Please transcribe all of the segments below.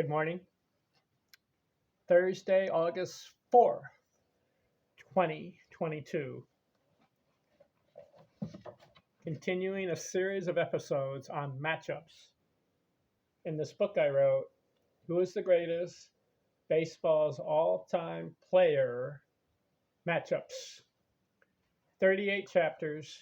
Good morning. Thursday, August 4th, 2022. Continuing a series of episodes on matchups. In this book I wrote, Who is the Greatest? Baseball's All-Time Player Matchups. 38 chapters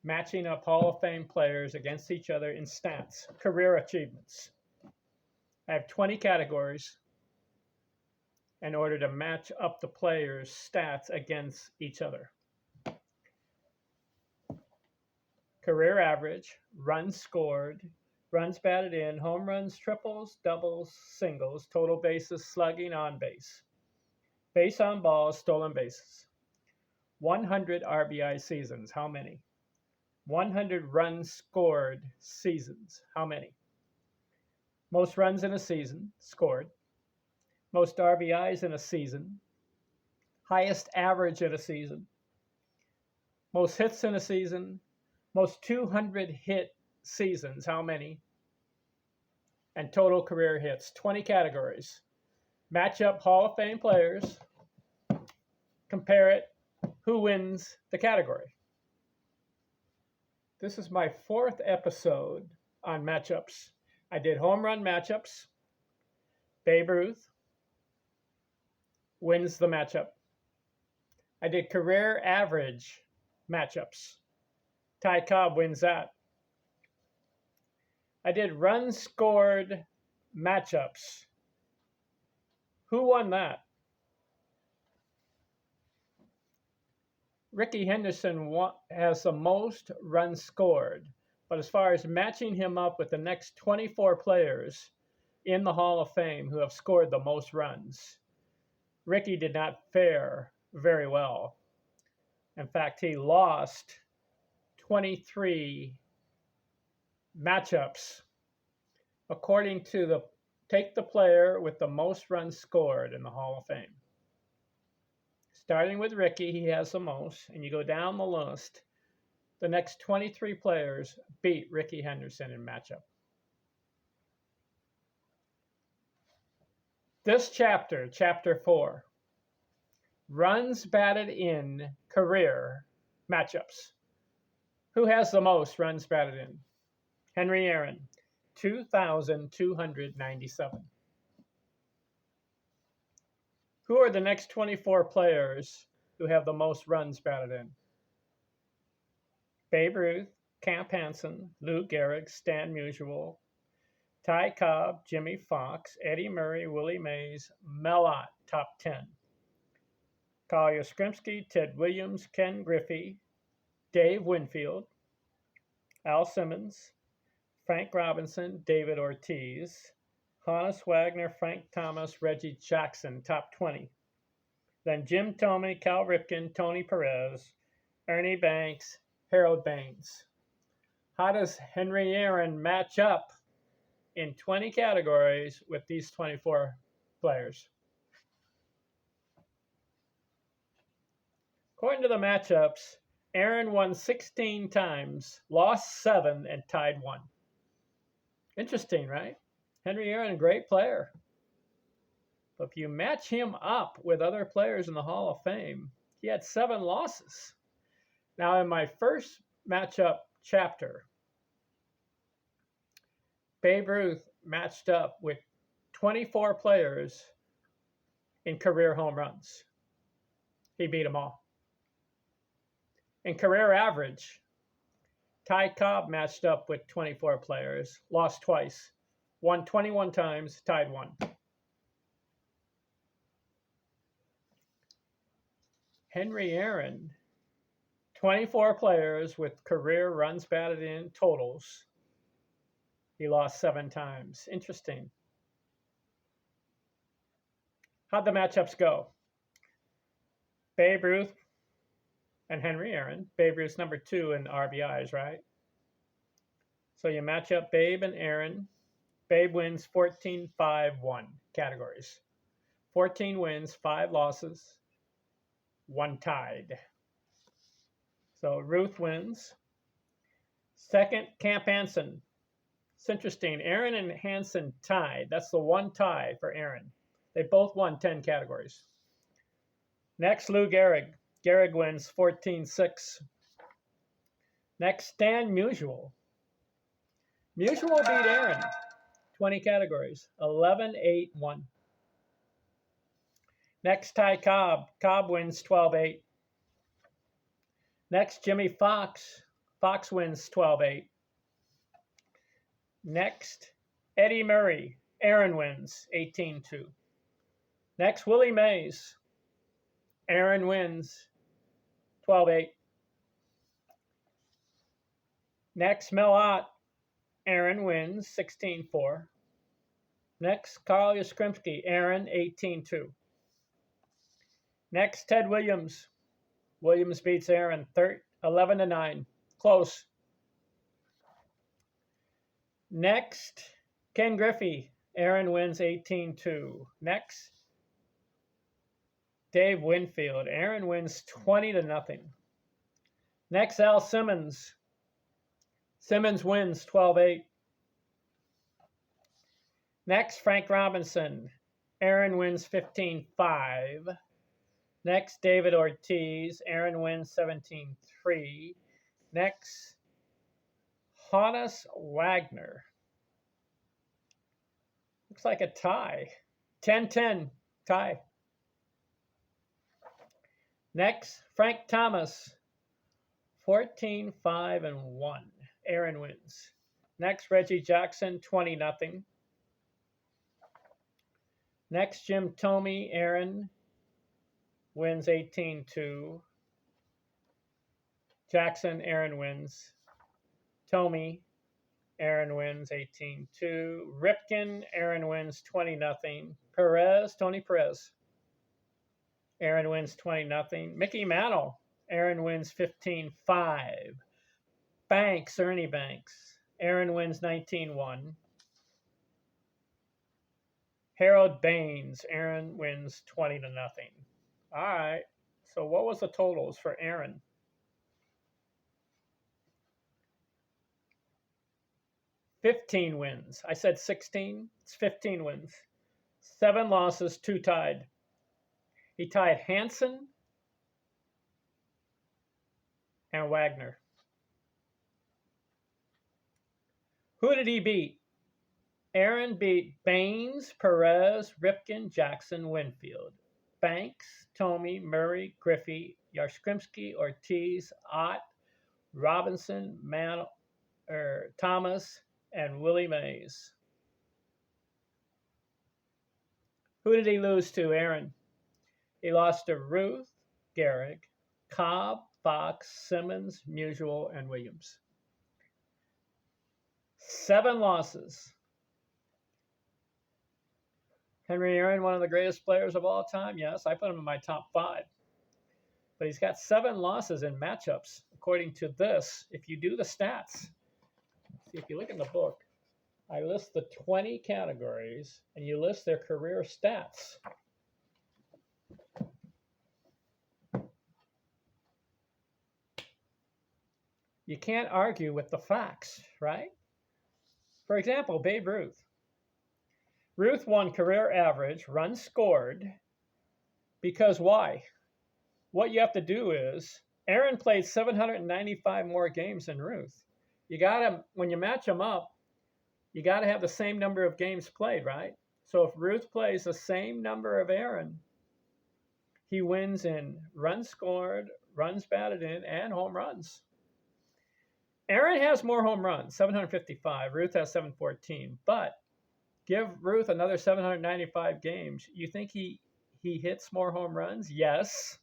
matching up Hall of Fame players against each other in stats, career achievements. I have 20 categories in order to match up the players' stats against each other. Career average, runs scored, runs batted in, home runs, triples, doubles, singles, total bases, slugging, on base, base on balls, stolen bases. 100 RBI seasons, how many? 100 runs scored seasons, how many? Most runs in a season, scored. Most RBIs in a season. Highest average in a season. Most hits in a season. Most 200 hit seasons, how many? And total career hits. 20 categories. Match up Hall of Fame players. Compare it. Who wins the category? This is my 4th episode on matchups. I did home run matchups. Babe Ruth wins the matchup. I did career average matchups. Ty Cobb wins that. I did runs scored matchups. Who won that? Rickey Henderson has the most runs scored, but as far as matching him up with the next 24 players in the Hall of Fame who have scored the most runs, Rickey did not fare very well. In fact, he lost 23 matchups. According to take the player with the most runs scored in the Hall of Fame. Starting with Rickey, he has the most, and you go down the list, the next 23 players beat Rickey Henderson in matchup. This chapter, chapter 4, runs batted in career matchups. Who has the most runs batted in? Henry Aaron, 2,297. Who are the next 24 players who have the most runs batted in? Babe Ruth, Camp Hansen, Lou Gehrig, Stan Musial, Ty Cobb, Jimmy Fox, Eddie Murray, Willie Mays, Mel Ott, top 10. Carl Yastrzemski, Ted Williams, Ken Griffey, Dave Winfield, Al Simmons, Frank Robinson, David Ortiz, Honus Wagner, Frank Thomas, Reggie Jackson, top 20. Then Jim Thome, Cal Ripken, Tony Perez, Ernie Banks, Harold Baines. How does Henry Aaron match up in 20 categories with these 24 players? According to the matchups, Aaron won 16 times, lost 7, and tied 1. Interesting, right? Henry Aaron, a great player. But if you match him up with other players in the Hall of Fame, he had 7 losses. Now, in my first matchup chapter, Babe Ruth matched up with 24 players in career home runs. He beat them all. In career average, Ty Cobb matched up with 24 players, lost twice, won 21 times, tied 1. Henry Aaron, 24 players with career runs batted in totals. He lost 7 times. Interesting. How'd the matchups go? Babe Ruth and Henry Aaron. Babe Ruth's number 2 in RBIs, right? So you match up Babe and Aaron. Babe wins 14-5-1 categories. 14 wins, 5 losses, 1 tied. So Ruth wins. Second, Camp Hansen, It's interesting. Aaron and Hansen tied. That's the one tie for Aaron. They both won 10 categories. Next, Lou Gehrig. Gehrig wins 14-6. Next, Stan Musial. Musial beat Aaron 20 categories, 11-8-1. Next, Ty Cobb. Cobb wins 12-8. Next, Jimmy Fox. Fox wins 12-8. Next, Eddie Murray. Aaron wins 18-2. Next, Willie Mays. Aaron wins 12-8. Next, Mel Ott. Aaron wins 16-4. Next, Carl Yastrzemski. Aaron 18-2. Next, Ted Williams. Williams beats Aaron 11-9. Close. Next, Ken Griffey. Aaron wins 18-2. Next, Dave Winfield. Aaron wins 20-0. Next, Al Simmons. Simmons wins 12-8. Next, Frank Robinson. Aaron wins 15-5. Next, David Ortiz. Aaron wins 17-3. Next, Hannes Wagner. Looks like a tie. 10-10 tie. Next, Frank Thomas. 14-5-1. Aaron wins. Next, Reggie Jackson. 20-0. Next, Jim Thome. Aaron wins 18-2. Jackson. Aaron wins. Thome. Aaron wins 18-2. Ripken. Aaron wins 20-0. Perez. Tony Perez. Aaron wins 20-0. Mickey Mantle. Aaron wins 15-5. Banks. Ernie Banks. Aaron wins 19-1. Harold Baines. Aaron wins 20-0. All right. So what was the totals for Aaron? $15 wins. I said 16. It's 15 wins. 7 losses, 2 tied. He tied Hansen and Wagner. Who did he beat? Aaron beat Baines, Perez, Ripken, Jackson, Winfield. Banks, Thome, Murray, Griffey, Yastrzemski, Ortiz, Ott, Robinson, Thomas, and Willie Mays. Who did he lose to, Aaron? He lost to Ruth, Gehrig, Cobb, Fox, Simmons, Musial, and Williams. 7 losses. Henry Aaron, one of the greatest players of all time. Yes, I put him in my top 5. But he's got 7 losses in matchups, according to this. If you do the stats, see, if you look in the book, I list the 20 categories, and you list their career stats. You can't argue with the facts, right? For example, Babe Ruth. Ruth won career average, runs scored, because why? What you have to do is, Aaron played 795 more games than Ruth. You gotta, when you match them up, you gotta have the same number of games played, right? So if Ruth plays the same number of Aaron, he wins in runs scored, runs batted in, and home runs. Aaron has more home runs, 755. Ruth has 714. But give Ruth another 795 games. You think he hits more home runs? Yes.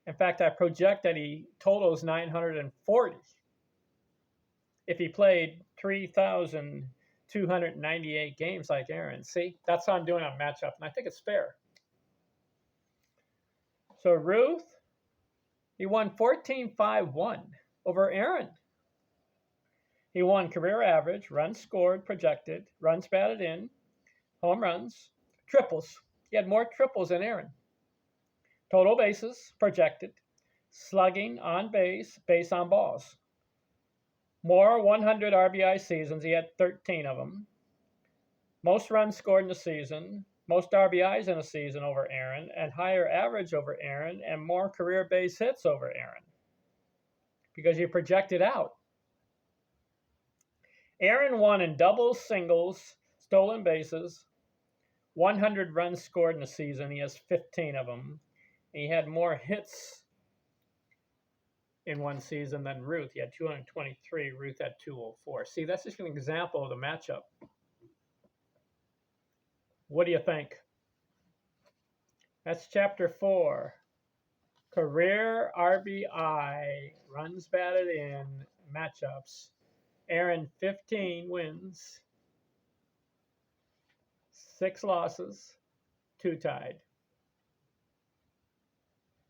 In fact, I project that he totals 940 if he played 3,298 games like Aaron. See, that's how I'm doing on matchup, and I think it's fair. So Ruth, he won 14-5-1 over Aaron. He won career average, runs scored, projected, runs batted in, home runs, triples. He had more triples than Aaron. Total bases, projected, slugging, on base, base on balls. More 100 RBI seasons. He had 13 of them. Most runs scored in a season. Most RBIs in a season over Aaron, and higher average over Aaron, and more career base hits over Aaron. Because you project it out. Aaron won in doubles, singles, stolen bases, 100 runs scored in a season. He has 15 of them. And he had more hits in one season than Ruth. He had 223. Ruth had 204. See, that's just an example of the matchup. What do you think? That's chapter 4. Career RBI, runs batted in, matchups. Aaron, 15 wins, 6 losses, 2 tied.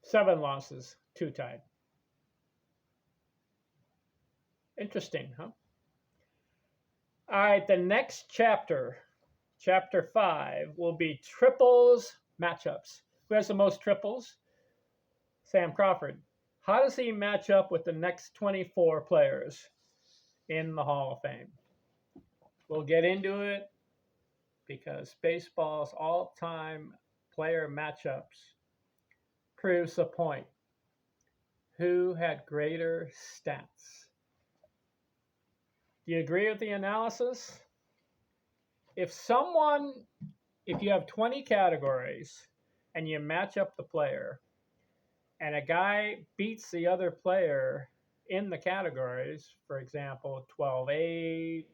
7 losses, 2 tied. Interesting, huh? All right, the next chapter, chapter 5, will be triples matchups. Who has the most triples? Sam Crawford. How does he match up with the next 24 players in the Hall of Fame? We'll get into it because baseball's all-time player matchups proves the point. Who had greater stats? Do you agree with the analysis? If you have 20 categories and you match up the player, and a guy beats the other player in the categories, for example, 12-8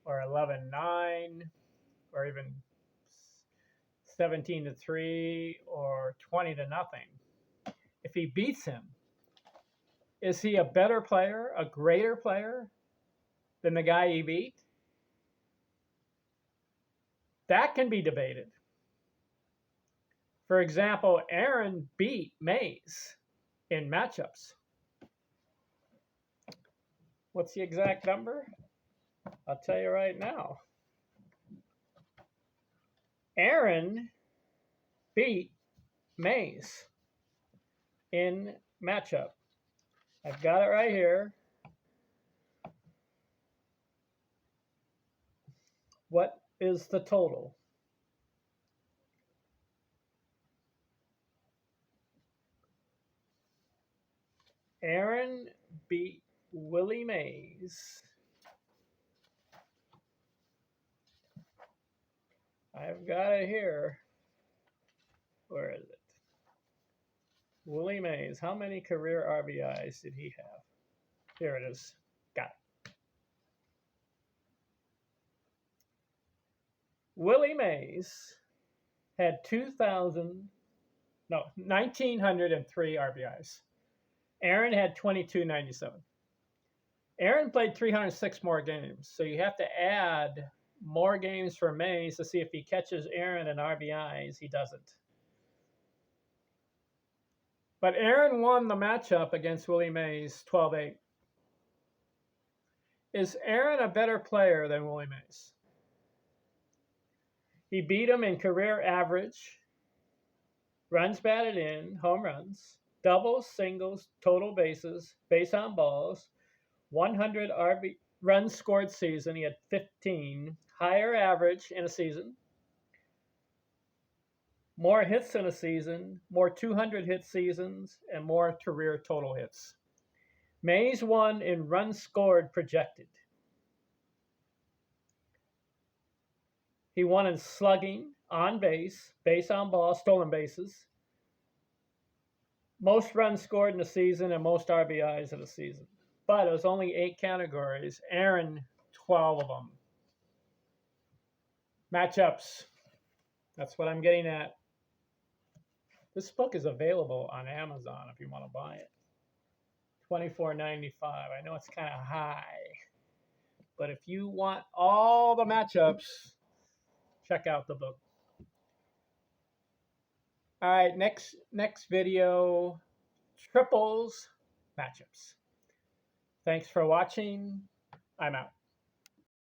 or 11-9 or even 17-3 or 20-0, if he beats him, is he a better player, a greater player than the guy he beat? That can be debated. For example, Aaron beat Mays in matchups. What's the exact number? I'll tell you right now. Aaron beat Mays in matchup. I've got it right here. What is the total? Aaron beat Willie Mays. I've got it here. Where is it? Willie Mays. How many career RBIs did he have? Here it is. Got it. Willie Mays had 1,903 RBIs. Aaron had 2,297. Aaron played 306 more games, so you have to add more games for Mays to see if he catches Aaron in RBIs. He doesn't. But Aaron won the matchup against Willie Mays 12-8. Is Aaron a better player than Willie Mays? He beat him in career average, runs batted in, home runs, doubles, singles, total bases, base on balls, 100 runs scored season. He had 15. Higher average in a season. More hits in a season, more 200 hit seasons, and more career total hits. Mays won in runs scored projected. He won in slugging, on base, base on ball, stolen bases, most runs scored in a season, and most RBIs in a season. But it was only 8 categories. Aaron, 12 of them. Matchups. That's what I'm getting at. This book is available on Amazon if you want to buy it. $24.95. I know it's kind of high. But if you want all the matchups, check out the book. All right, next video, triples matchups. Thanks for watching. I'm out.